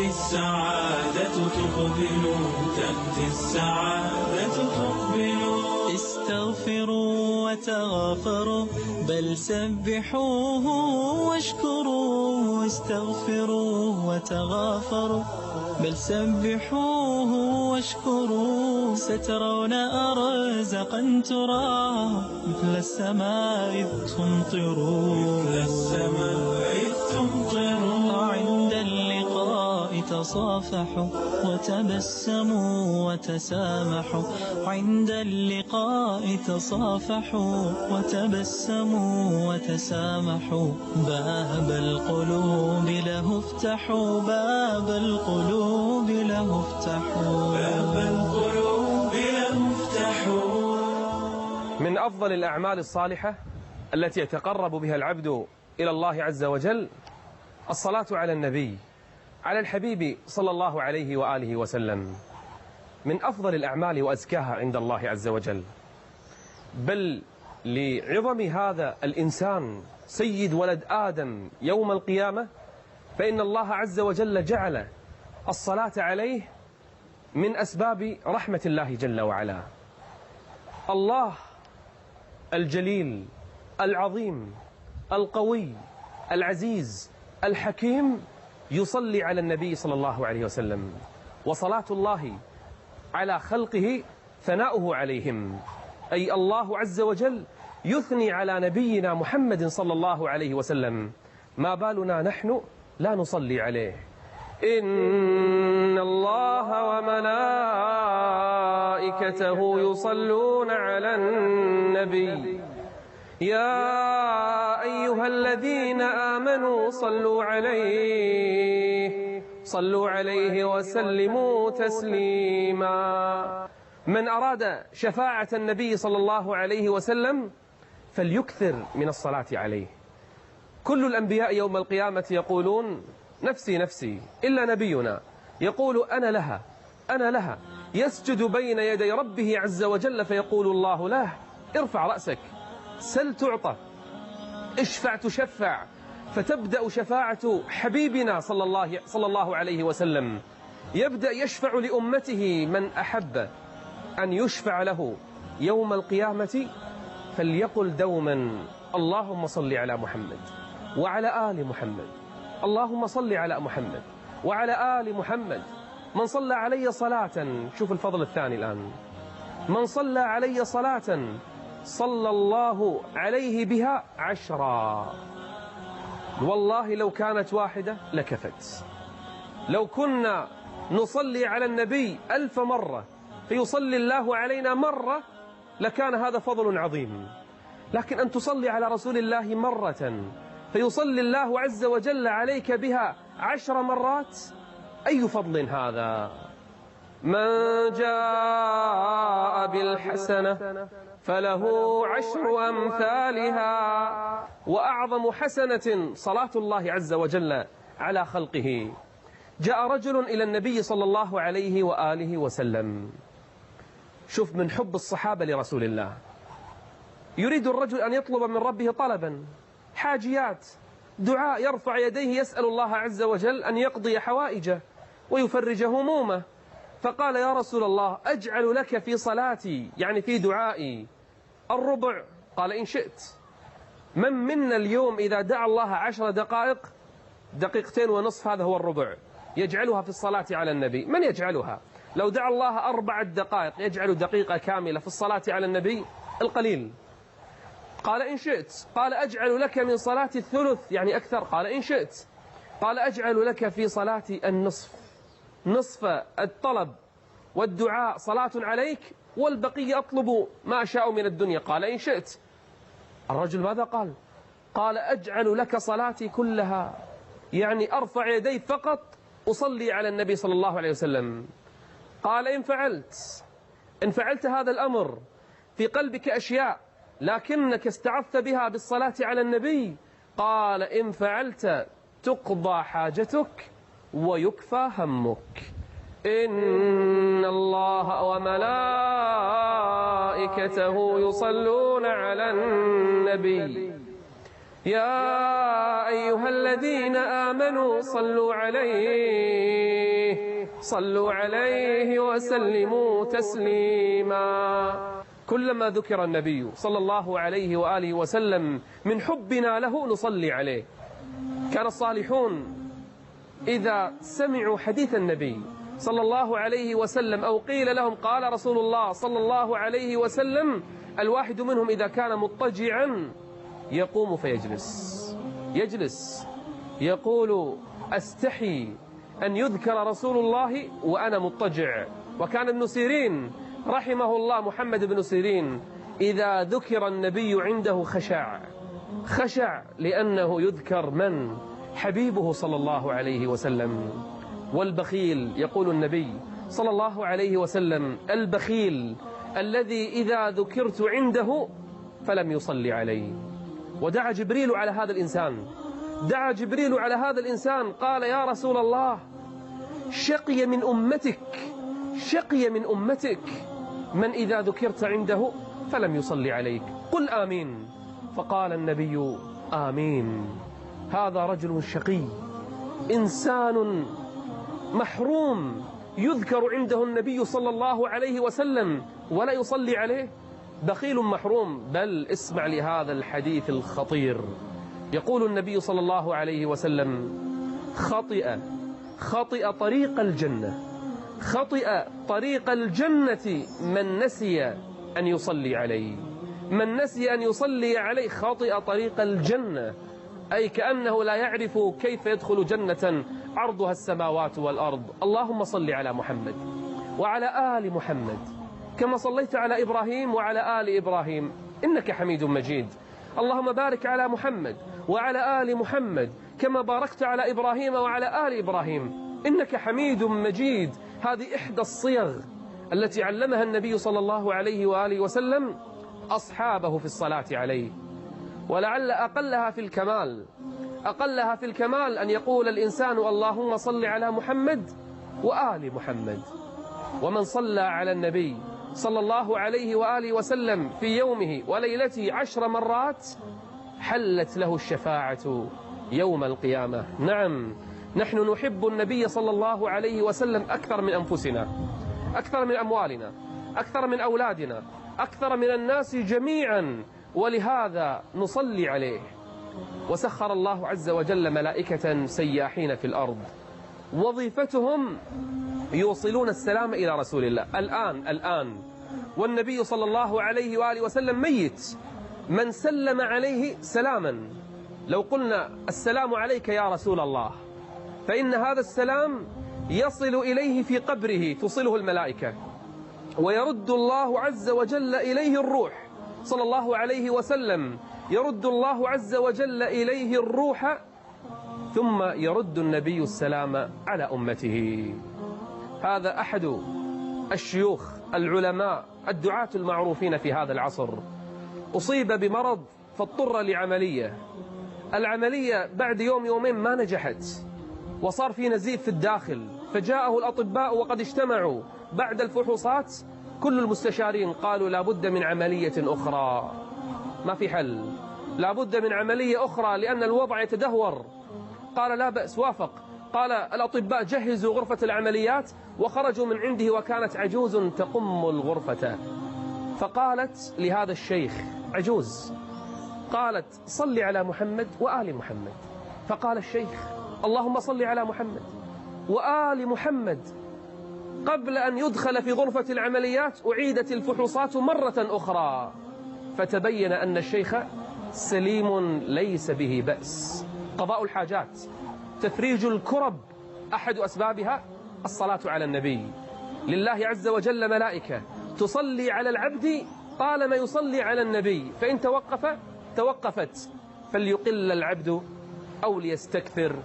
تأتي السعادة تقبل، تأتي السعادة تقبل. استغفروا وتغافروا بل سبحوه واشكروه. استغفروا وتغافروا بل سبحوه واشكروه. سترون أرزقا ترى مثل السماء إذ تمطرون. مثل السماء إذ تمطرون. عند اللقاء تصافحوا وتبسموا وتسامحوا. عند اللقاء تصافحوا وتبسموا وتسامحوا. باب القلوب له افتحوا. باب القلوب له افتحوا. باب القلوب له افتحوا. من أفضل الأعمال الصالحة التي يتقرب بها العبد إلى الله عز وجل الصلاة على النبي، على الحبيب صلى الله عليه وآله وسلم. من أفضل الأعمال وأزكاها عند الله عز وجل، بل لعظم هذا الإنسان سيد ولد آدم يوم القيامة، فإن الله عز وجل جعل الصلاة عليه من أسباب رحمة الله جل وعلا. الله الجليل العظيم القوي العزيز الحكيم يصلي على النبي صلى الله عليه وسلم، وصلاة الله على خلقه ثناؤه عليهم، أي الله عز وجل يثني على نبينا محمد صلى الله عليه وسلم. ما بالنا نحن لا نصلي عليه؟ إن الله وملائكته يصلون على النبي يا أيها الذين آمنوا صلوا عليه وسلموا تسليما. من أراد شفاعة النبي صلى الله عليه وسلم فليكثر من الصلاة عليه. كل الأنبياء يوم القيامة يقولون نفسي نفسي، إلا نبينا يقول أنا لها. يسجد بين يدي ربه عز وجل فيقول الله له ارفع رأسك، سل تعطى، اشفع تشفع. فتبدأ شفاعة حبيبنا صلى الله عليه وسلم، يبدأ يشفع لأمته. من أحب أن يشفع له يوم القيامة فليقل دوما اللهم صل على محمد وعلى آل محمد، اللهم صل على محمد وعلى آل محمد. من صلى علي صلاة، شوف الفضل الثاني الآن، من صلى علي صلاة صلى الله عليه بها 10. والله لو كانت واحدة لكفت. لو كنا نصلي على النبي 1000 مرة فيصلي الله علينا مرة لكان هذا فضل عظيم. لكن أن تصلي على رسول الله مرة فيصلي الله عز وجل عليك بها 10 مرات، أي فضل هذا؟ من جاء بالحسنة فله 10 أمثالها. وأعظم حسنة صلاة الله عز وجل على خلقه. جاء رجل إلى النبي صلى الله عليه وآله وسلم، شوف من حب الصحابة لرسول الله، يريد الرجل أن يطلب من ربه طلبا، حاجيات، دعاء، يرفع يديه يسأل الله عز وجل أن يقضي حوائجه ويفرج همومه. فقال يا رسول الله أجعل لك في صلاتي، يعني في دعائي، 1/4؟ قال إن شئت. من منا اليوم إذا دعا الله 10 دقائق، 2.5 هذا هو 1/4 يجعلها في الصلاة على النبي؟ من يجعلها؟ لو دعا الله 4 دقائق يجعل دقيقة كاملة في الصلاة على النبي؟ القليل. قال إن شئت. قال أجعل لك من صلاتي الثلث، يعني أكثر؟ قال إن شئت. قال أجعل لك في صلاتي النصف، نصف الطلب والدعاء صلاة عليك والبقية أطلب ما أشاء من الدنيا. قال إن شئت. الرجل ماذا قال؟ قال أجعل لك صلاتي كلها، يعني أرفع يدي فقط أصلي على النبي صلى الله عليه وسلم. قال إن فعلت هذا الأمر في قلبك أشياء لكنك استعذت بها بالصلاة على النبي، قال إن فعلت تقضى حاجتك ويكفى همك. إن الله وملائكته يصلون على النبي يا أيها الذين آمنوا صلوا عليه صلوا عليه وسلموا تسليما. كلما ذكر النبي صلى الله عليه وآله وسلم من حبنا له نصلي عليه. كان الصالحون إذا سمعوا حديث النبي صلى الله عليه وسلم أو قيل لهم قال رسول الله صلى الله عليه وسلم، الواحد منهم إذا كان مضطجعا يقوم يجلس يقول أستحي أن يذكر رسول الله وأنا مضطجع. وكان ابن سيرين رحمه الله، محمد بن سيرين، إذا ذكر النبي عنده خشع لأنه يذكر من؟ حبيبه صلى الله عليه وسلم. والبخيل، يقول النبي صلى الله عليه وسلم، البخيل الذي إذا ذكرت عنده فلم يصلي عليه. ودعا جبريل على هذا الإنسان، قال يا رسول الله، شقي من أمتك من إذا ذكرت عنده فلم يصلي عليك، قل آمين. فقال النبي آمين. هذا رجل شقي، إنسان محروم، يذكر عنده النبي صلى الله عليه وسلم ولا يصلي عليه، بخيل محروم. بل اسمع لهذا الحديث الخطير، يقول النبي صلى الله عليه وسلم: خطئ طريق الجنة من نسي أن يصلي عليه، خطئ طريق الجنة، أي كأنه لا يعرف كيف يدخل جنة عرضها السماوات والأرض. اللهم صل على محمد وعلى آل محمد كما صليت على إبراهيم وعلى آل إبراهيم إنك حميد مجيد. اللهم بارك على محمد وعلى آل محمد كما باركت على إبراهيم وعلى آل إبراهيم إنك حميد مجيد. هذه إحدى الصيغ التي علمها النبي صلى الله عليه وآله وسلم أصحابه في الصلاة عليه. ولعل أقلها في الكمال أن يقول الإنسان اللهم صل على محمد وآل محمد. ومن صلى على النبي صلى الله عليه وآله وسلم في يومه وليلته 10 مرات حلت له الشفاعة يوم القيامة. نعم، نحن نحب النبي صلى الله عليه وسلم أكثر من أنفسنا، أكثر من أموالنا، أكثر من أولادنا، أكثر من الناس جميعا، ولهذا نصلي عليه. وسخر الله عز وجل ملائكة سياحين في الأرض وظيفتهم يوصلون السلام إلى رسول الله الآن والنبي صلى الله عليه وآله وسلم ميت. من سلم عليه سلاما، لو قلنا السلام عليك يا رسول الله، فإن هذا السلام يصل إليه في قبره، تصله الملائكة، ويرد الله عز وجل إليه الروح. صلى الله عليه وسلم يرد الله عز وجل إليه الروح، ثم يرد النبي السلام على أمته. هذا أحد الشيوخ العلماء الدعاة المعروفين في هذا العصر، أصيب بمرض فاضطر لعملية. العملية بعد يومين ما نجحت، وصار في نزيف في الداخل، فجاءه الأطباء وقد اجتمعوا بعد الفحوصات. كل المستشارين قالوا لابد من عملية أخرى، ما في حل، لابد من عملية أخرى لأن الوضع يتدهور. قال لا بأس، وافق. قال الأطباء جهزوا غرفة العمليات، وخرجوا من عنده وكانت عجوز تقم الغرفة. فقالت لهذا الشيخ عجوز، قالت صل على محمد وآل محمد. فقال الشيخ اللهم صل على محمد وآل محمد. قبل أن يدخل في غرفة العمليات أعيدت الفحوصات مرة أخرى، فتبين أن الشيخ سليم ليس به بأس. قضاء الحاجات، تفريج الكرب، أحد أسبابها الصلاة على النبي. لله عز وجل ملائكة تصلي على العبد طالما يصلي على النبي، فإن توقفت، فليقل العبد أو ليستكثر.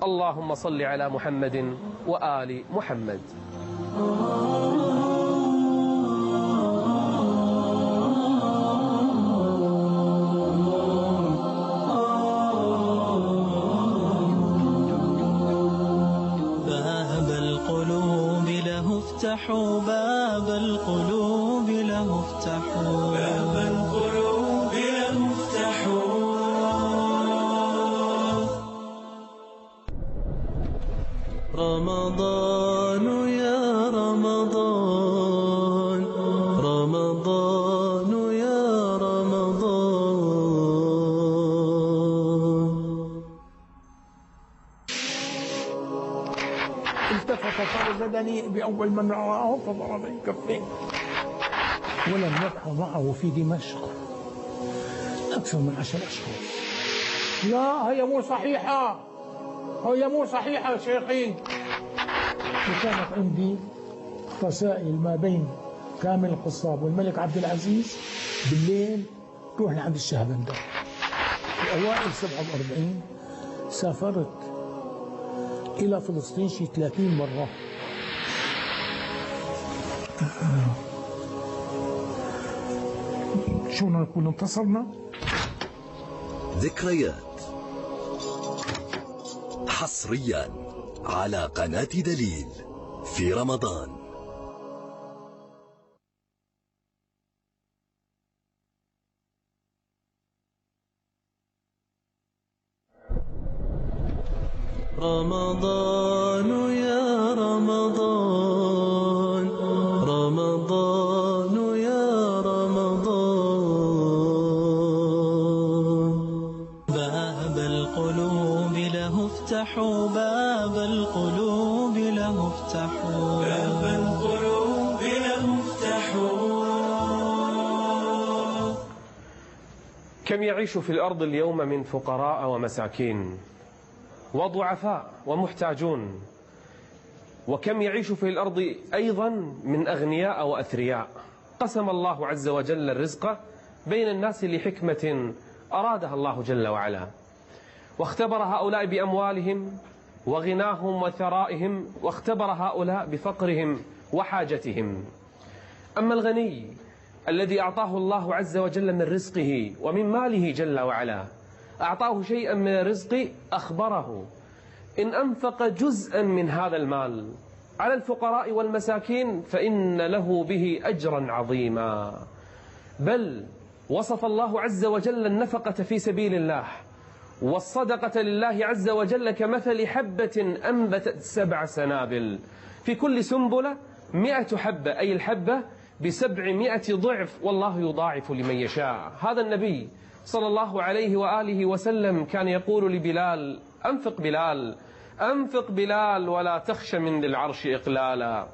اللهم صل على محمد وآل محمد. باب القلوب له افتحوا، باب القلوب له افتحوا، باب القلوب له افتحوا. رمضان التفت فوجدني بأول من رآه فضرب بكفيه. ولم يبقى معه في دمشق أكثر من 10 أشخاص. لا، هي مو صحيحة، هي مو صحيحة يا شيخي. وكانت عندي رسائل ما بين كامل القصاب والملك عبد العزيز بالليل روح لعند الشهبندر. في أوائل 47 سافرت إلى فلسطين شي 30 مرة. شو نقول انتصرنا؟ ذكريات حصريا على قناة دليل في رمضان. رمضان يا رمضان، رمضان يا رمضان، باب القلوب له افتحوا، باب القلوب له افتحوا، باب القلوب له افتحوا. كم يعيش في الأرض اليوم من فقراء ومساكين وضعفاء ومحتاجون، وكم يعيش في الأرض أيضا من أغنياء وأثرياء. قسم الله عز وجل الرزق بين الناس لحكمة أرادها الله جل وعلا، واختبر هؤلاء بأموالهم وغناهم وثرائهم، واختبر هؤلاء بفقرهم وحاجتهم. أما الغني الذي أعطاه الله عز وجل من رزقه ومن ماله جل وعلا، أعطاه شيئا من الرزق، أخبره إن أنفق جزءا من هذا المال على الفقراء والمساكين فإن له به أجرا عظيما. بل وصف الله عز وجل النفقة في سبيل الله والصدقة لله عز وجل كمثل حبة أنبتت 7 سنابل، في كل سنبلة 100 حبة، أي الحبة ب700 ضعف، والله يضاعف لمن يشاء. هذا النبي صلى الله عليه وآله وسلم كان يقول لبلال: أنفق بلال، أنفق بلال ولا تخش من ذي العرش إقلالا.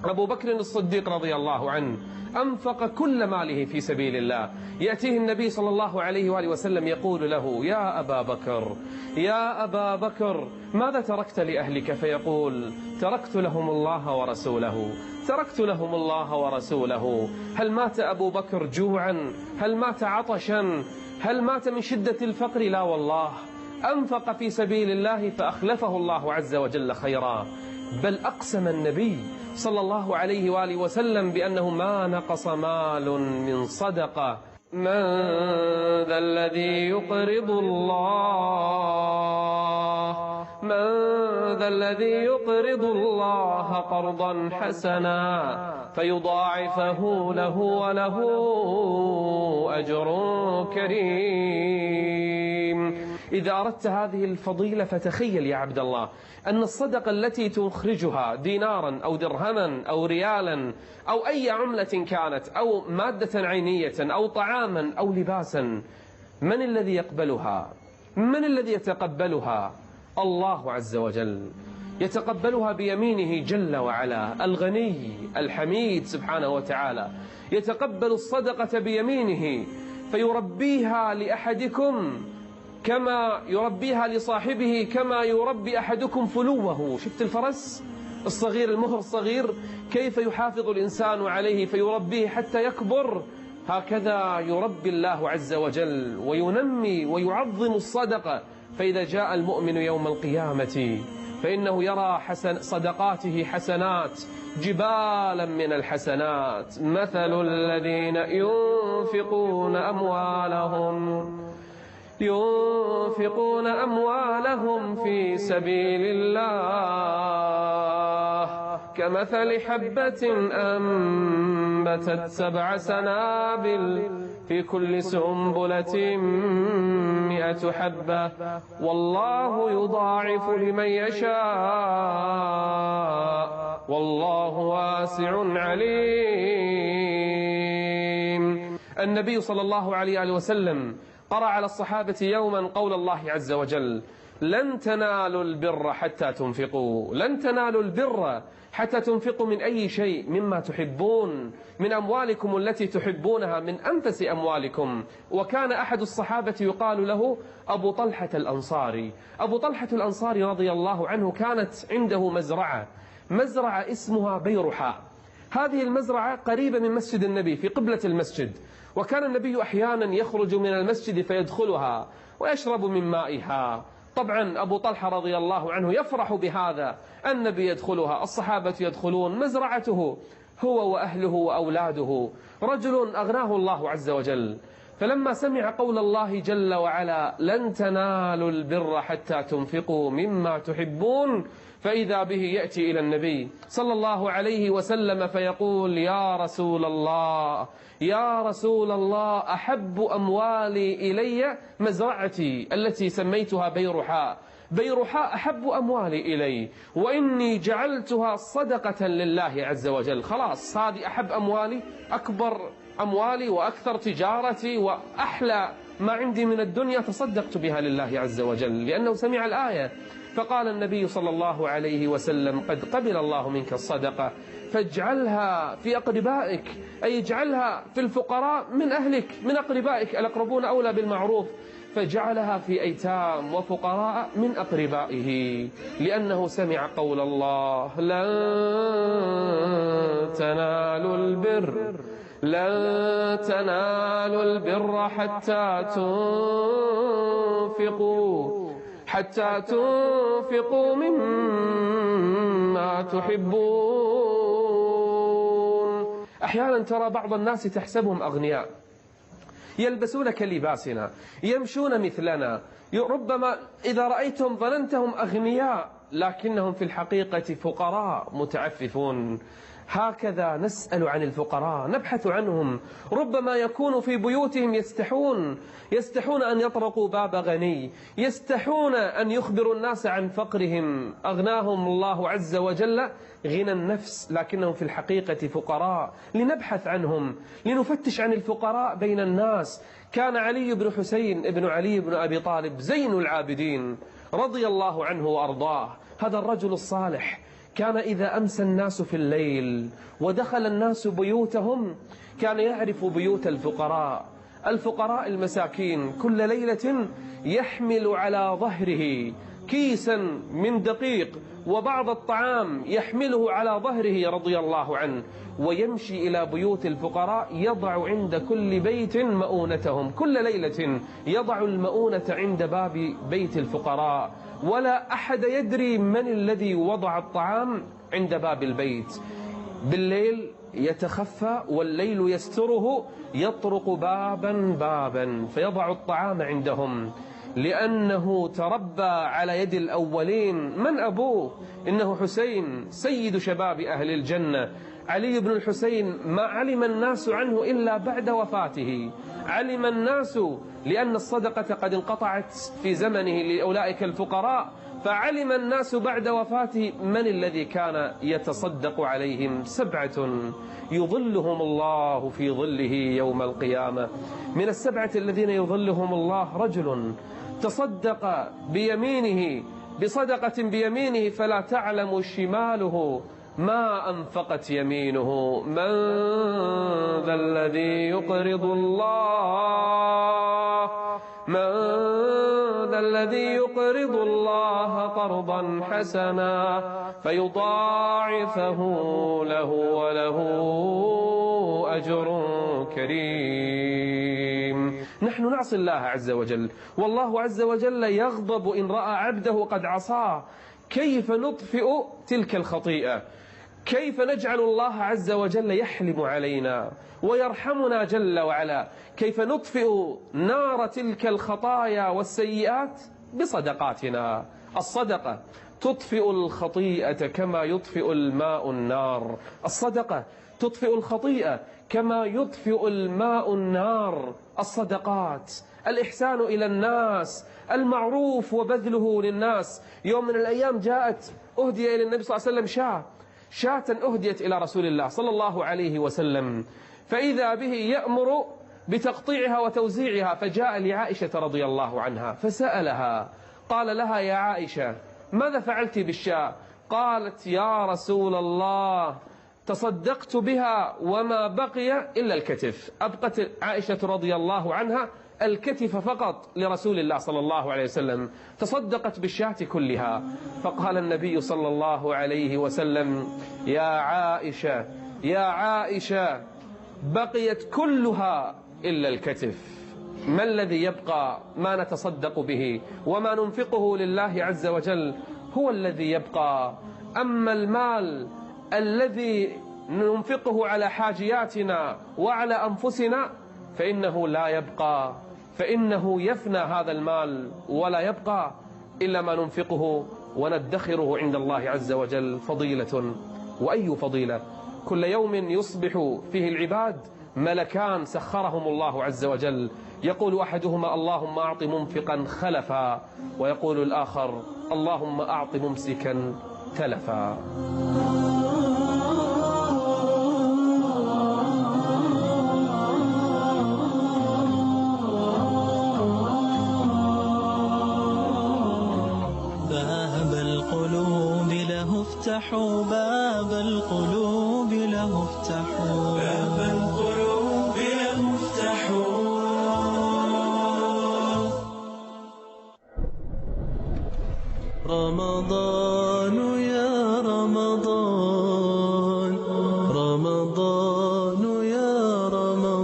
أبو بكر الصديق رضي الله عنه أنفق كل ماله في سبيل الله. يأتيه النبي صلى الله عليه وآله وسلم يقول له: يا أبا بكر، يا أبا بكر، ماذا تركت لأهلك؟ فيقول: تركت لهم الله ورسوله، تركت لهم الله ورسوله. هل مات أبو بكر جوعا؟ هل مات عطشا؟ هل مات من شدة الفقر؟ لا والله، أنفق في سبيل الله فأخلفه الله عز وجل خيرا. بل أقسم النبي صلى الله عليه وآله وسلم بأنه ما نقص مال من صدقة. من ذا الذي يقرض الله، من ذا الذي يقرض الله قرضا حسنا فيضاعفه له وله أجر كريم. إذا أردت هذه الفضيلة فتخيل يا عبد الله أن الصدقة التي تخرجها دينارا أو درهما أو ريالا أو أي عملة كانت أو مادة عينية أو طعاما أو لباسا، من الذي يقبلها؟ من الذي يتقبلها؟ الله عز وجل يتقبلها بيمينه جل وعلا. الغني الحميد سبحانه وتعالى يتقبل الصدقة بيمينه فيربيها لأحدكم كما يربيها لصاحبه، كما يربي أحدكم فلوه. شفت الفرس الصغير، المهر الصغير، كيف يحافظ الإنسان عليه فيربيه حتى يكبر؟ هكذا يربي الله عز وجل وينمي ويعظم الصدقة. فإذا جاء المؤمن يوم القيامة فإنه يرى صدقاته حسنات، جبالا من الحسنات. مثل الذين ينفقون أموالهم في سبيل الله كمثل حبة أنبتت 7 سنابل في كل سنبلة 100 حبة والله يضاعف لمن يشاء والله واسع عليم. النبي صلى الله عليه وسلم قرأ على الصحابة يوما قول الله عز وجل: لن تنالوا البر حتى تنفقوا، لن تنالوا البر حتى تنفقوا من أي شيء مما تحبون، من أموالكم التي تحبونها، من أنفس أموالكم. وكان أحد الصحابة يقال له أبو طلحة الأنصاري. أبو طلحة الأنصاري رضي الله عنه كانت عنده مزرعة اسمها بيرحاء. هذه المزرعة قريبة من مسجد النبي في قبلة المسجد، وكان النبي أحيانا يخرج من المسجد فيدخلها ويشرب من مائها. طبعا أبو طلحة رضي الله عنه يفرح بهذا، النبي يدخلها، الصحابة يدخلون مزرعته هو وأهله وأولاده. رجل أغناه الله عز وجل، فلما سمع قول الله جل وعلا لن تنالوا البر حتى تنفقوا مما تحبون، فإذا به يأتي إلى النبي صلى الله عليه وسلم فيقول يا رسول الله، يا رسول الله، أحب أموالي إلي مزرعتي التي سميتها بيرحاء، بيرحاء أحب أموالي إلي، وإني جعلتها صدقة لله عز وجل. خلاص هذه أحب أموالي، أكبر أموالي وأكثر تجارتي وأحلى ما عندي من الدنيا، تصدقت بها لله عز وجل، لأنه سمع الآية. فقال النبي صلى الله عليه وسلم قد قبل الله منك الصدقة، فاجعلها في أقربائك، أي اجعلها في الفقراء من أهلك، من أقربائك، الأقربون أولى بالمعروف. فجعلها في أيتام وفقراء من أقربائه، لأنه سمع قول الله لن تنالوا البر، لن تنالوا البر حتى تنفقوا مما تحبون. أحيانا ترى بعض الناس تحسبهم أغنياء، يلبسون كلباسنا، يمشون مثلنا، ربما إذا رأيتهم ظننتهم أغنياء لكنهم في الحقيقة فقراء متعففون. هكذا نسأل عن الفقراء، نبحث عنهم. ربما يكون في بيوتهم يستحون أن يطرقوا باب غني، يستحون أن يخبروا الناس عن فقرهم. أغناهم الله عز وجل غنى النفس، لكنهم في الحقيقة فقراء. لنبحث عنهم، لنفتش عن الفقراء بين الناس. كان علي بن حسين بن علي بن أبي طالب زين العابدين رضي الله عنه وأرضاه. هذا الرجل الصالح كان إذا أمسى الناس في الليل ودخل الناس بيوتهم كان يعرف بيوت الفقراء المساكين. كل ليلة يحمل على ظهره كيسا من دقيق وبعض الطعام يحمله على ظهره رضي الله عنه، ويمشي إلى بيوت الفقراء يضع عند كل بيت مؤونتهم. كل ليلة يضع المؤونة عند باب بيت الفقراء، ولا أحد يدري من الذي وضع الطعام عند باب البيت. بالليل يتخفى والليل يستره، يطرق بابا فيضع الطعام عندهم، لأنه تربى على يد الأولين. من أبوه؟ إنه حسين سيد شباب أهل الجنة. علي بن الحسين ما علم الناس عنه إلا بعد وفاته، علم الناس لأن الصدقة قد انقطعت في زمنه لأولئك الفقراء، فعلم الناس بعد وفاته من الذي كان يتصدق عليهم. 7 يظلهم الله في ظله يوم القيامة. من ال7 الذين يظلهم الله رجل تصدق بيمينه بصدقة بيمينه فلا تعلم شماله ما أنفقت يمينه. من ذا الذي يقرض الله، من ذا الذي يقرض الله قرضا حسنا فيضاعفه له وله أجر كريم. نحن نعصي الله عز وجل، والله عز وجل يغضب إن رأى عبده قد عصاه. كيف نطفئ تلك الخطيئة؟ كيف نجعل الله عز وجل يحلم علينا ويرحمنا جل وعلا؟ كيف نطفئ نار تلك الخطايا والسيئات؟ بصدقاتنا. الصدقة تطفئ الخطيئة كما يطفئ الماء النار. الصدقة تطفئ الخطيئة كما يطفئ الماء النار. الصدقات، الإحسان إلى الناس، المعروف وبذله للناس. يوم من الأيام جاءت أهدي إلى النبي صلى الله عليه وسلم شاة أهديت إلى رسول الله صلى الله عليه وسلم، فإذا به يأمر بتقطيعها وتوزيعها. فجاء لعائشة رضي الله عنها فسألها قال لها: يا عائشة، ماذا فعلت بالشاة؟ قالت: يا رسول الله، تصدقت بها وما بقي إلا الكتف. أبقت عائشة رضي الله عنها الكتف فقط لرسول الله صلى الله عليه وسلم، تصدقت بالشاة كلها. فقال النبي صلى الله عليه وسلم: يا عائشة، يا عائشة، بقيت كلها إلا الكتف. ما الذي يبقى؟ ما نتصدق به وما ننفقه لله عز وجل هو الذي يبقى. أما المال الذي ننفقه على حاجياتنا وعلى أنفسنا فإنه لا يبقى، فإنه يفنى هذا المال، ولا يبقى إلا ما ننفقه وندخره عند الله عز وجل. فضيلة، وأي فضيلة! كل يوم يصبح فيه العباد ملكان سخرهم الله عز وجل، يقول أحدهما: اللهم أعط منفقا خلفا، ويقول الآخر: اللهم أعط ممسكا تلفا. باب القلوب له افتحوا، باب القلوب له افتحوا، باب القلوب له افتحوا. رمضان يا رمضان، رمضان يا رمضان.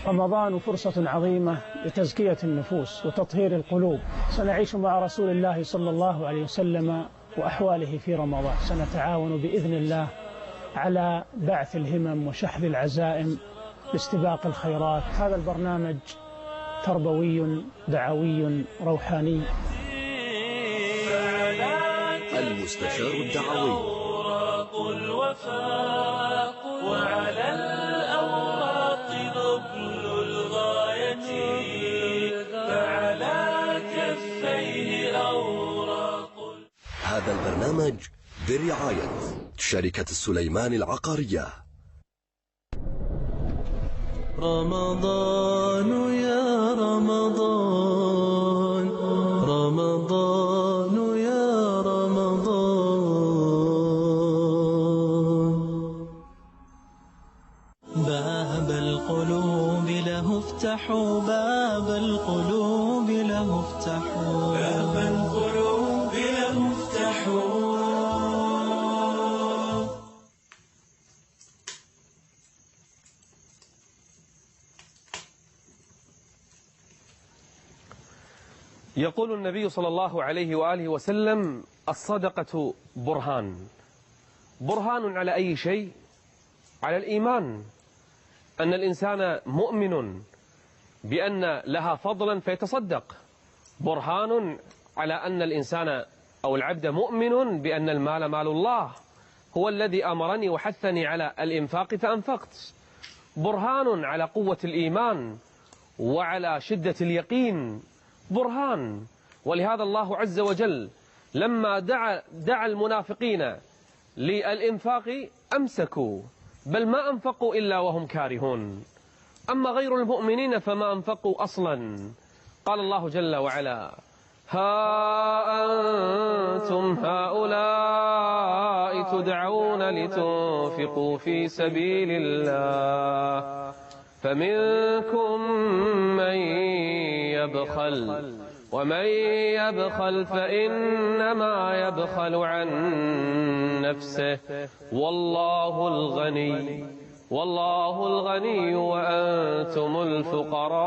رمضان فرصة عظيمة لتزكية النفوس وتطهير القلوب. سنعيش مع رسول الله صلى الله عليه وسلم وأحواله في رمضان. سنتعاون بإذن الله على بعث الهمم وشحذ العزائم لاستباق الخيرات. هذا البرنامج تربوي دعوي روحاني. المستشار الدعوي. أوراق الوفاء وعلى الأوراق نبل الغاية، فعلى كفيه أوراق. هذا البرنامج برعاية شركة السليمان العقارية. رمضان يا رمضان، رمضان يا رمضان. باب القلوب له افتحوا، باب القلوب له افتحوا، باب القلوب له افتحوا. يقول النبي صلى الله عليه وآله وسلم: الصدقة برهان. برهان على أي شيء؟ على الإيمان، أن الإنسان مؤمن بأن لها فضلا فيتصدق. برهان على أن الإنسان أو العبد مؤمن بأن المال مال الله، هو الذي أمرني وحثني على الإنفاق فأنفقت. برهان على قوة الإيمان وعلى شدة اليقين. برهان. ولهذا الله عز وجل لما دعا المنافقين للإنفاق أمسكوا، بل ما أنفقوا إلا وهم كارهون. أما غير المؤمنين فما أنفقوا أصلا. قال الله جل وعلا: ها أنتم هؤلاء تدعون لتنفقوا في سبيل الله فمنكم من يبخل، ومن يبخل فإنما يبخل عن نفسه والله الغني وأنتم الفقراء.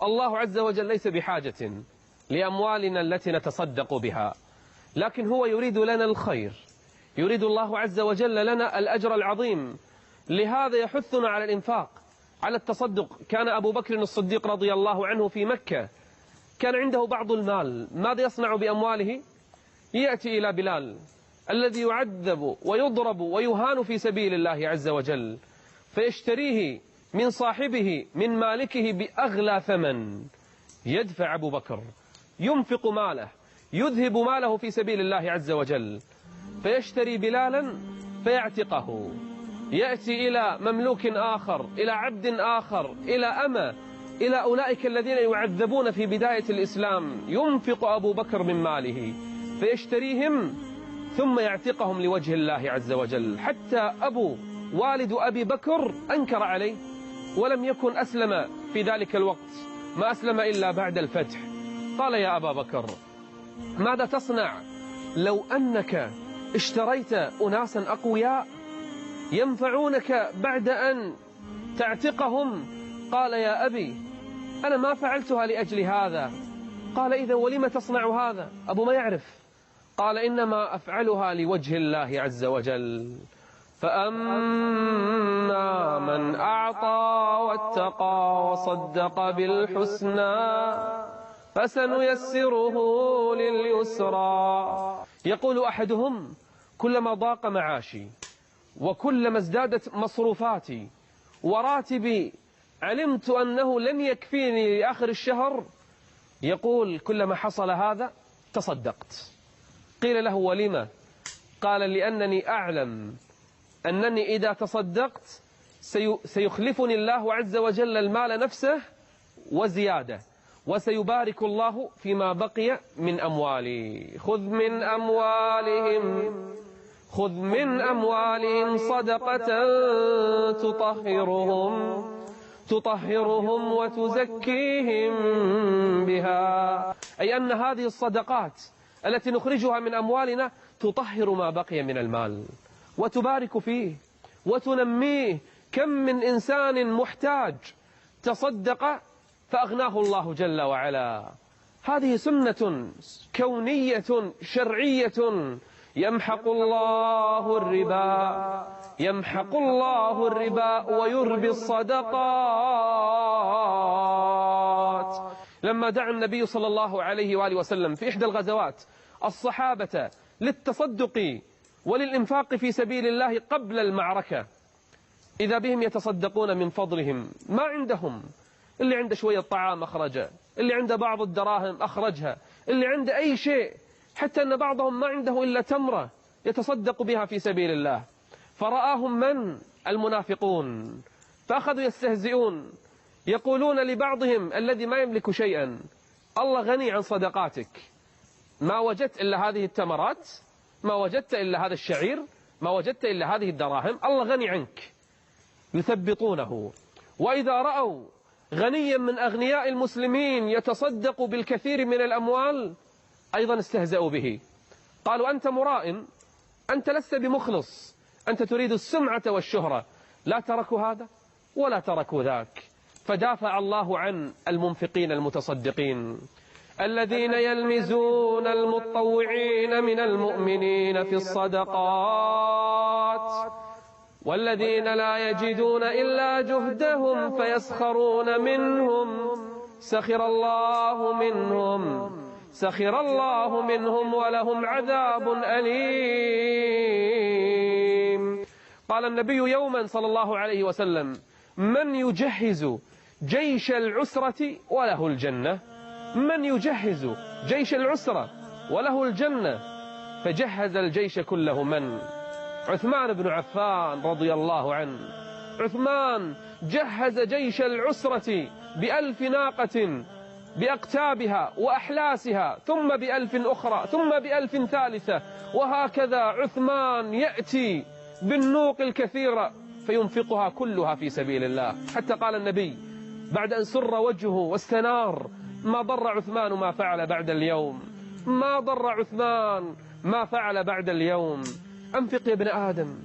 الله عز وجل ليس بحاجة لأموالنا التي نتصدق بها، لكن هو يريد لنا الخير، يريد الله عز وجل لنا الأجر العظيم. لهذا يحثنا على الإنفاق، على التصدق. كان أبو بكر الصديق رضي الله عنه في مكة، كان عنده بعض المال، ماذا يصنع بأمواله؟ يأتي إلى بلال الذي يعذب ويضرب ويهان في سبيل الله عز وجل، فيشتريه من صاحبه من مالكه بأغلى ثمن. يدفع أبو بكر، ينفق ماله، يذهب ماله في سبيل الله عز وجل، فيشتري بلالا فيعتقه، يأتي إلى مملوك آخر، إلى عبد آخر، إلى أمة، إلى أولئك الذين يعذبون في بداية الإسلام، ينفق أبو بكر من ماله فيشتريهم ثم يعتقهم لوجه الله عز وجل، حتى والد أبي بكر أنكر عليه ولم يكن أسلم في ذلك الوقت، ما أسلم إلا بعد الفتح. قال: يا أبا بكر، ماذا تصنع لو أنك اشتريت أناسا أقوياء ينفعونك بعد أن تعتقهم؟ قال: يا أبي، أنا ما فعلتها لأجل هذا. قال: إذا ولم تصنع هذا؟ أبو ما يعرف. قال: إنما أفعلها لوجه الله عز وجل. فأما من أعطى واتقى وصدق بالحسنى فسنيسره لليسرى. يقول أحدهم: كلما ضاق معاشي وكلما ازدادت مصروفاتي وراتبي علمت أنه لن يكفيني لآخر الشهر، يقول كلما حصل هذا تصدقت. قيل له: ولما؟ قال: لأنني أعلم أنني إذا تصدقت سيخلفني الله عز وجل المال نفسه وزيادة، وسيبارك الله فيما بقي من أموالي. خذ من أموالهم صدقة تطهرهم وتزكيهم بها. أي أن هذه الصدقات التي نخرجها من أموالنا تطهر ما بقي من المال وتبارك فيه وتنميه. كم من إنسان محتاج تصدق فأغناه الله جل وعلا. هذه سنة كونية شرعية. يمحق الله الربا ويربي الصدقات. لما دعا النبي صلى الله عليه وآله وسلم في إحدى الغزوات الصحابة للتصدق وللإنفاق في سبيل الله قبل المعركة، إذا بهم يتصدقون من فضلهم، ما عندهم، اللي عنده شوية طعام أخرجه، اللي عنده بعض الدراهم أخرجها، اللي عنده أي شيء، حتى أن بعضهم ما عنده إلا تمرة يتصدق بها في سبيل الله. فرآهم من؟ المنافقون، فأخذوا يستهزئون، يقولون لبعضهم الذي ما يملك شيئا: الله غني عن صدقاتك، ما وجدت إلا هذه التمرات، ما وجدت إلا هذا الشعير، ما وجدت إلا هذه الدراهم، الله غني عنك. يثبطونه. وإذا رأوا غنيا من أغنياء المسلمين يتصدق بالكثير من الأموال أيضا استهزأوا به، قالوا: أنت مرائن، أنت لست بمخلص، أنت تريد السمعة والشهرة. لا تركوا هذا ولا تركوا ذاك، فدافع الله عن المنفقين المتصدقين الذين يلمزون المتطوعين من المؤمنين في الصدقات والذين لا يجدون إلا جهدهم فيسخرون منهم سخر الله منهم ولهم عذاب أليم. قال النبي يوما صلى الله عليه وسلم: من يجهز جيش العسرة وله الجنة؟ من يجهز جيش العسرة وله الجنة؟ فجهز الجيش كله من؟ عثمان بن عفان رضي الله عنه. عثمان جهز جيش العسرة ب1000 ناقة بأقتابها وأحلاسها، ثم ب1000 أخرى، ثم ب1000 ثالثة، وهكذا عثمان يأتي بالنوق الكثيرة فينفقها كلها في سبيل الله. حتى قال النبي بعد أن سر وجهه واستنار: ما ضر عثمان ما فعل بعد اليوم، ما ضر عثمان ما فعل بعد اليوم. أنفق يا ابن آدم،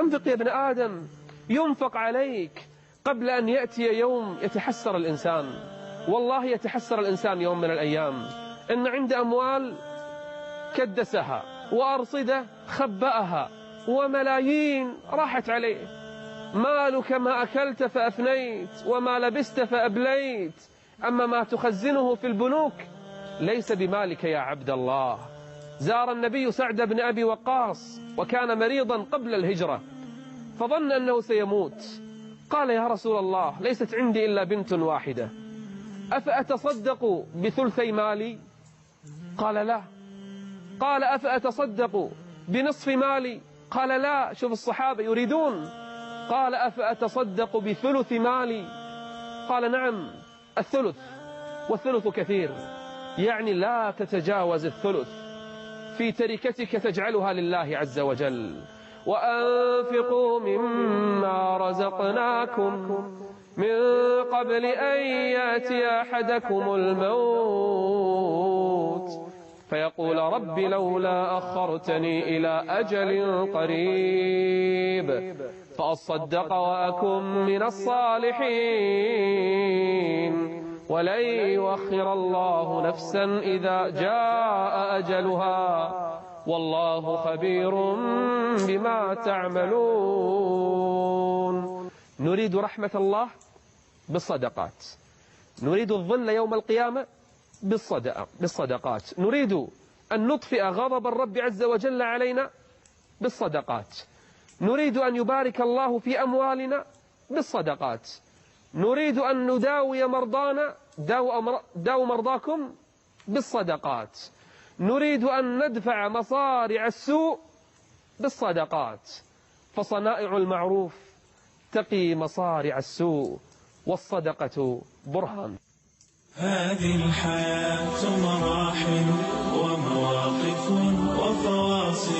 أنفق يا ابن آدم، ينفق عليك قبل أن يأتي يوم يتحسر الإنسان. والله يتحسر الإنسان يوم من الأيام إن عند أموال كدسها وأرصدة خبأها وملايين راحت عليه. مالك ما أكلت فأفنيت وما لبست فأبليت، أما ما تخزنه في البنوك ليس بمالك يا عبد الله. زار النبي سعد بن أبي وقاص وكان مريضا قبل الهجرة، فظن أنه سيموت. قال: يا رسول الله، ليست عندي إلا بنت واحدة، أفأتصدق بثلثي مالي؟ قال: لا. قال: أفأتصدق بنصف مالي؟ قال: لا. شوف الصحابة يريدون قال أفأتصدق بثلث مالي؟ قال نعم الثلث، والثلث كثير، يعني لا تتجاوز الثلث في تركتك تجعلها لله عز وجل. وأنفقوا مما رزقناكم من قبل أن يأتي أحدكم الموت فيقول رب لولا أخرتني إلى أجل قريب فأصدق وأكن من الصالحين ولن يؤخر الله نفسا إذا جاء أجلها والله خبير بما تعملون. نريد رحمة الله بالصدقات، نريد الظل يوم القيامة بالصدقات، نريد أن نطفئ غضب الرب عز وجل علينا بالصدقات، نريد أن يبارك الله في أموالنا بالصدقات، نريد أن نداوي مرضانا، داو مرضاكم بالصدقات، نريد أن ندفع مصارع السوء بالصدقات، فصنائع المعروف تقي مصارع السوء والصدقة برهان. هذه الحياة مراحل ومواقف وفواصل